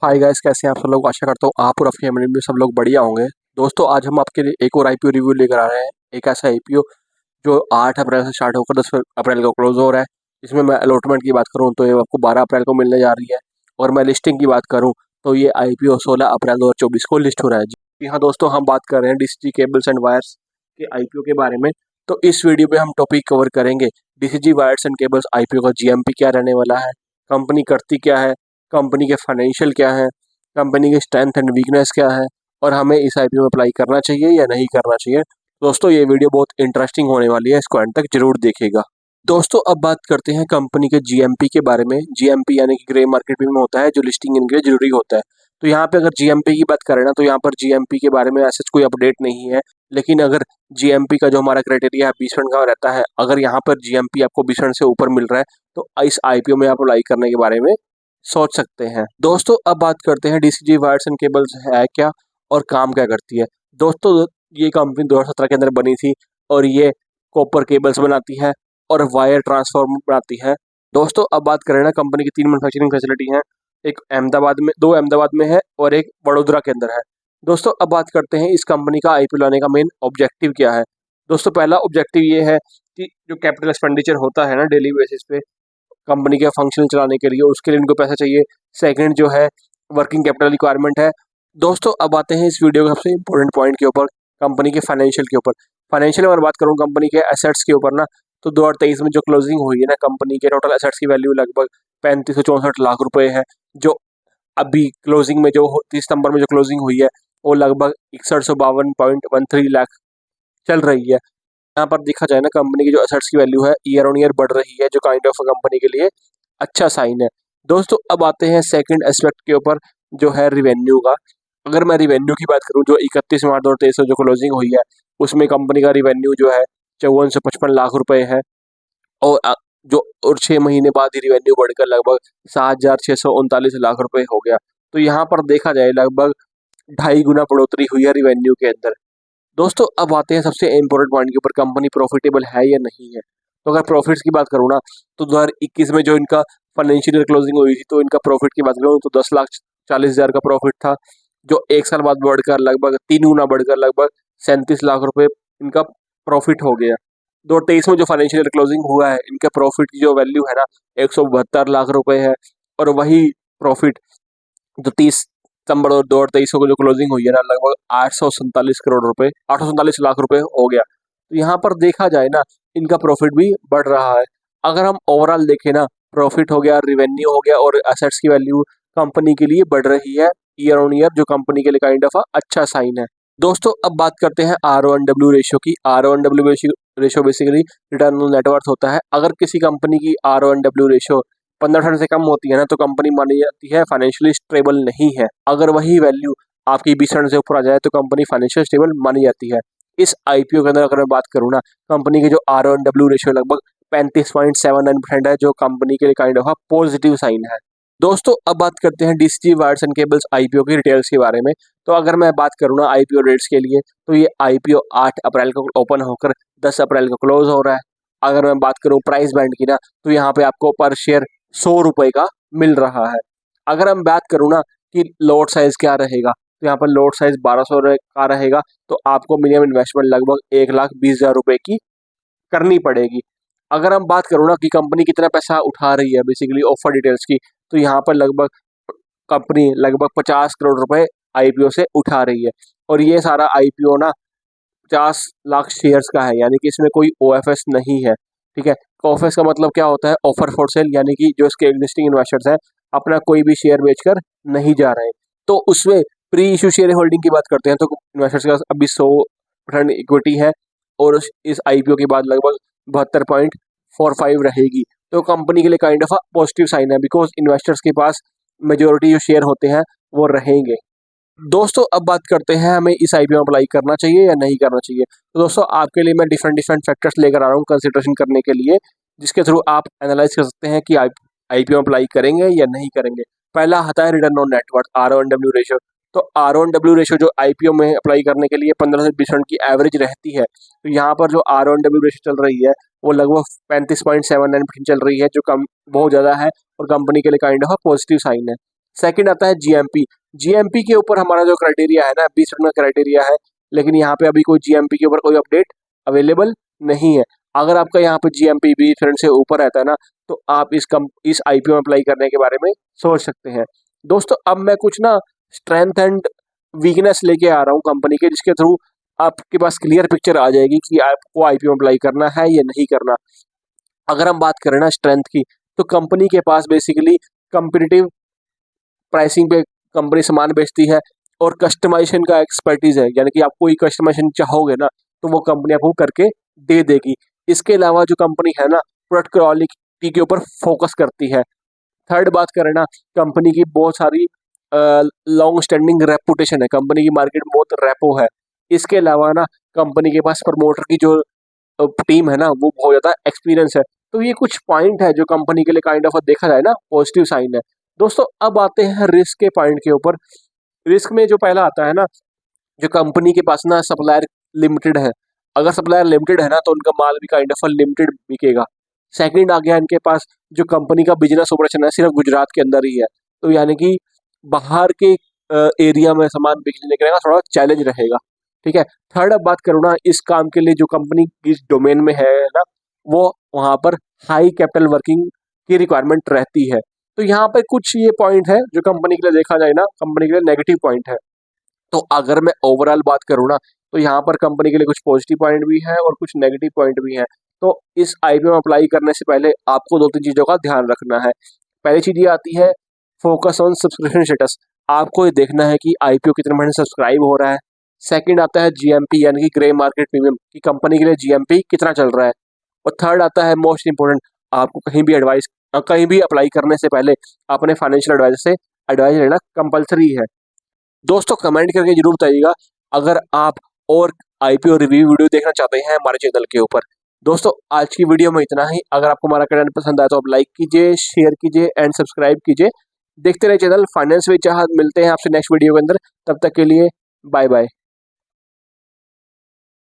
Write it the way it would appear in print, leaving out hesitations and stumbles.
Hi guys, कैसे हैं आप सब लोग। आशा करता हूँ आप और आपकी फैमिली में सब लोग बढ़िया होंगे। दोस्तों, आज हम आपके लिए एक और आईपीओ रिव्यू लेकर आ रहे हैं। एक ऐसा आईपीओ जो 8 अप्रैल से स्टार्ट होकर 10 अप्रैल को क्लोज हो रहा है। इसमें मैं अलॉटमेंट की बात करूँ तो ये आपको 12 अप्रैल को मिलने जा रही है, और मैं लिस्टिंग की बात करूँ तो ये आईपीओ 16 अप्रैल 2024 को लिस्ट हो रहा है। जी हाँ दोस्तों, हम बात कर रहे हैं डीसीजी केबल्स एंड वायर्स के आईपीओ के बारे में। तो इस वीडियो में हम टॉपिक कवर करेंगे DCG wires and cables IPO का जीएमपी क्या रहने वाला है, कंपनी करती क्या है, कंपनी के फाइनेंशियल क्या है, कंपनी की स्ट्रेंथ एंड वीकनेस क्या है, और हमें इस आईपीओ में अप्लाई करना चाहिए या नहीं करना चाहिए। दोस्तों, ये वीडियो बहुत इंटरेस्टिंग होने वाली है, इसको एंड तक जरूर देखिएगा। दोस्तों, अब बात करते हैं कंपनी के जीएमपी के बारे में। जीएमपी यानी कि ग्रे मार्केट में होता है, जो लिस्टिंग इनके लिए जरूरी होता है। तो यहाँ पे अगर जीएमपी की बात करें ना, तो यहाँ पर जीएमपी के बारे में ऐसा कोई अपडेट नहीं है। लेकिन अगर जीएमपी का जो हमारा क्राइटेरिया है 20% का रहता है, अगर यहाँ पर जीएमपी आपको 20% से ऊपर मिल रहा है तो इस आईपीओ में आप अप्लाई करने के बारे में सोच सकते हैं। दोस्तों, अब बात करते हैं डीसीजी वायर्स एंड केबल्स है क्या और काम क्या करती है। दोस्तों, ये कंपनी 2017 के अंदर बनी थी, और ये कॉपर केबल्स बनाती है और वायर ट्रांसफार्मर बनाती है। दोस्तों, अब बात करें ना, कंपनी की 3 मैन्युफैक्चरिंग फैसिलिटी हैं। एक अहमदाबाद में, 2 अहमदाबाद में है और एक वडोदरा के अंदर है। दोस्तों, अब बात करते हैं इस कंपनी का आईपीओ लाने का मेन ऑब्जेक्टिव क्या है। दोस्तों, पहला ऑब्जेक्टिव ये है कि जो कैपिटल एक्सपेंडिचर होता है ना डेली बेसिस पे कंपनी के फंक्शन चलाने के लिए, उसके लिए इनको पैसा चाहिए। सेकंड जो है वर्किंग कैपिटल रिक्वायरमेंट है। दोस्तों, अब आते हैं इस वीडियो के सबसे इंपॉर्टेंट पॉइंट के ऊपर, कंपनी के फाइनेंशियल के ऊपर। फाइनेंशियल में अगर बात करूँ कंपनी के एसेट्स के ऊपर ना, तो 2023 में जो क्लोजिंग हुई है ना, कंपनी के टोटल एसेट्स की वैल्यू लगभग 3564 लाख रुपए है। जो अभी क्लोजिंग में जो 30 सितंबर में जो क्लोजिंग हुई है, वो लगभग 6152.13 लाख चल रही है। यहाँ पर देखा जाए ना, कंपनी की जो एसेट्स की वैल्यू है ईयर ऑन ईयर बढ़ रही है, जो काइंड ऑफ कंपनी के लिए अच्छा साइन है। दोस्तों, अब आते हैं सेकंड एस्पेक्ट के ऊपर, जो है रिवेन्यू का। अगर मैं रिवेन्यू की बात करूं, जो 31 मार्च 2023 को जो क्लोजिंग हुई है, उसमें कंपनी का रिवेन्यू जो है 5455 लाख रुपए है। और जो और 6 महीने बाद ही रिवेन्यू बढ़कर लगभग 7639 लाख रुपए हो गया। तो यहाँ पर देखा जाए लगभग 2.5 गुना बढ़ोतरी हुई है रिवेन्यू के अंदर। दोस्तों, अब आते हैं सबसे इम्पोर्टेंट पॉइंट के ऊपर, कंपनी प्रॉफिटेबल है या नहीं है। तो अगर प्रॉफिट्स की बात करूँ ना, तो 2021 में जो इनका फाइनेंशियल ईयर क्लोजिंग हुई थी, तो इनका प्रॉफिट की बात करूँ तो 10,40,000 का प्रॉफिट था, जो 1 साल बाद बढ़कर लगभग 3 गुना बढ़कर लगभग 37 लाख रुपए इनका प्रॉफिट हो गया। 2023 में जो फाइनेंशियल ईयर क्लोजिंग हुआ है, इनके प्रॉफिट की जो वैल्यू है ना, 172 लाख रुपए है। और वही प्रॉफिट जो 30 सितंबर और 2023 को जो क्लोजिंग हुई है ना, लगभग 847 करोड़ रुपए, 847 लाख रुपए हो गया। तो यहाँ पर देखा जाए ना, इनका प्रॉफिट भी बढ़ रहा है। अगर हम ओवरऑल देखें ना, प्रॉफिट हो गया, रिवेन्यू हो गया, और एसेट्स की वैल्यू कंपनी के लिए बढ़ रही है ईयर ऑन ईयर, जो कंपनी के लिए काइंड ऑफ अच्छा साइन है। दोस्तों, अब बात करते हैं RONW रेशियो की। RONW ratio basically return on net worth होता है। अगर किसी कंपनी की RONW रेशियो 15% से कम होती है ना, तो कंपनी मानी जाती है फाइनेंशियली स्टेबल नहीं है। अगर वही वैल्यू आपकी 20% से ऊपर आ जाए तो कंपनी फाइनेंशियल स्टेबल मानी जाती है। इस आईपीओ के अंदर अगर मैं बात करूँ ना, कंपनी की जो RONW रेशियो लगभग 35.79% है, जो कंपनी के लिए काइंड ऑफ पॉजिटिव साइन है। दोस्तों, अब बात करते हैं DCG wires and cables IPO की डिटेल्स के बारे में। तो अगर मैं बात करूँ ना आईपीओ डेट्स के लिए, तो ये आईपीओ 8 अप्रैल को ओपन होकर 10 अप्रैल को क्लोज हो रहा है। अगर मैं बात करूँ प्राइस बैंड की ना, तो यहाँ पे आपको पर शेयर 100 रुपए का मिल रहा है। अगर हम बात करूँ ना कि लॉट साइज क्या रहेगा, तो यहाँ पर लॉट साइज 1200 का रहेगा। तो आपको मिनिमम इन्वेस्टमेंट लगभग 1,20,000 रुपए की करनी पड़ेगी। अगर हम बात करूँ ना कि कंपनी कितना पैसा उठा रही है बेसिकली ऑफर डिटेल्स की, तो यहाँ पर लगभग कंपनी लगभग 50 करोड़ रुपए आईपीओ से उठा रही है। और ये सारा आईपीओ ना 50 लाख शेयर्स का है, यानी कि इसमें कोई ओएफएस नहीं है। ठीक है, ओएफएस का मतलब क्या होता है, ऑफर फॉर सेल, यानी कि जो इसके एग्जिस्टिंग इन्वेस्टर्स हैं अपना कोई भी शेयर बेचकर नहीं जा रहे हैं। तो उसमें प्री इशू शेयर होल्डिंग की बात करते हैं, तो इन्वेस्टर्स के पास अभी 100% इक्विटी है, और इस आईपीओ के बाद लगभग 72.45 रहेगी। तो कंपनी के लिए काइंड ऑफ पॉजिटिव साइन है, बिकॉज इन्वेस्टर्स के पास मेजोरिटी जो शेयर होते हैं वो रहेंगे। दोस्तों, अब बात करते हैं हमें इस आईपीओ में अप्लाई करना चाहिए या नहीं करना चाहिए। तो दोस्तों, आपके लिए मैं डिफरेंट डिफरेंट फैक्टर्स लेकर आ रहा हूँ कंसिडरेशन करने के लिए, जिसके थ्रू आप एनालाइज कर सकते हैं कि आईपीओ में अप्लाई करेंगे या नहीं करेंगे। पहला आता है return on net worth, RONW ratio. तो RONW रेशियो जो आईपीओ में अप्लाई करने के लिए 15 से 20% की एवरेज रहती है। तो यहाँ पर जो RONW रेशियो चल रही है वो लगभग 35.79% चल रही है, जो कम बहुत ज़्यादा है और कंपनी के लिए काइंड ऑफ पॉजिटिव साइन है। सेकंड आता है जीएमपी। जीएमपी के ऊपर हमारा जो क्राइटेरिया है ना 20% का क्राइटेरिया है, लेकिन यहाँ पे अभी कोई जीएमपी के ऊपर कोई अपडेट अवेलेबल नहीं है। अगर आपका यहाँ पे जीएमपी 20% से ऊपर रहता है ना, तो आप इस आईपीओ में अप्लाई करने के बारे में सोच सकते हैं। दोस्तों अब मैं कुछ ना स्ट्रेंथ एंड वीकनेस लेके आ रहा हूँ कंपनी के, जिसके थ्रू आपके पास क्लियर पिक्चर आ जाएगी कि आपको आईपीओ में अप्लाई करना है या नहीं करना। अगर हम बात करें ना स्ट्रेंथ की, तो कंपनी के पास बेसिकली कम्पिटिटिव प्राइसिंग पे कंपनी सामान बेचती है और कस्टमाइजेशन का एक्सपर्टीज है, यानी कि आप कोई कस्टमाइजेशन चाहोगे ना तो वो कंपनी आपको करके दे देगी। इसके अलावा जो कंपनी है ना प्रोडक्ट क्वालिटी के ऊपर फोकस करती है। थर्ड बात करें ना, कंपनी की बहुत सारी लॉन्ग स्टैंडिंग रेपुटेशन है, कंपनी की मार्केट में बहुत रेपो है। इसके अलावा ना कंपनी के पास प्रमोटर की जो टीम है ना वो बहुत ज़्यादा एक्सपीरियंस है। तो ये कुछ पॉइंट है जो कंपनी के लिए काइंड ऑफ देखा जाए ना पॉजिटिव साइन है। दोस्तों अब आते हैं रिस्क के पॉइंट के ऊपर। रिस्क में जो पहला आता है ना, जो कंपनी के पास ना सप्लायर लिमिटेड है। अगर सप्लायर लिमिटेड है ना तो उनका माल भी काइंड ऑफ लिमिटेड बिकेगा। सेकंड आ गया इनके पास जो कंपनी का बिजनेस ऑपरेशन है सिर्फ गुजरात के अंदर ही है, तो यानी कि बाहर के एरिया में सामान बेचने के लिए ना थोड़ा चैलेंज रहेगा। ठीक है। थर्ड अब बात करूँ ना, इस काम के लिए जो कंपनी किस डोमेन में है ना, वो वहाँ पर हाई कैपिटल वर्किंग की रिक्वायरमेंट रहती है। तो यहाँ पे कुछ ये पॉइंट है जो कंपनी के लिए देखा जाए ना, कंपनी के लिए नेगेटिव पॉइंट है। तो अगर मैं ओवरऑल बात करूँ ना, तो यहाँ पर कंपनी के लिए कुछ पॉजिटिव पॉइंट भी है और कुछ नेगेटिव पॉइंट भी है। तो इस आईपीओ में अप्लाई करने से पहले आपको 2-3 चीज़ों का ध्यान रखना है। पहली चीज़ ये आती है फोकस ऑन सब्सक्रिप्शन स्टेटस। आपको ये देखना है कि आईपीओ कितने महीने सब्सक्राइब हो रहा है। सेकंड आता है जीएमपी यानी कि ग्रे मार्केट प्रीमियम, कि कंपनी के लिए जीएमपी कितना चल रहा है। और थर्ड आता है मोस्ट इंपोर्टेंट, आपको कहीं भी अप्लाई करने से पहले अपने फाइनेंशियल एडवाइजर से एडवाइस लेना कंपलसरी है। दोस्तों कमेंट करके जरूर बताइएगा अगर आप और आईपीओ रिव्यू वीडियो देखना चाहते हैं हमारे चैनल के ऊपर। दोस्तों आज की वीडियो में इतना ही। अगर आपको हमारा कंटेंट पसंद आया तो आप लाइक कीजिए, शेयर कीजिए एंड सब्सक्राइब कीजिए। देखते रहिए चैनल फाइनेंस विद चाहत। मिलते हैं आपसे नेक्स्ट वीडियो के अंदर, तब तक के लिए बाय बाय।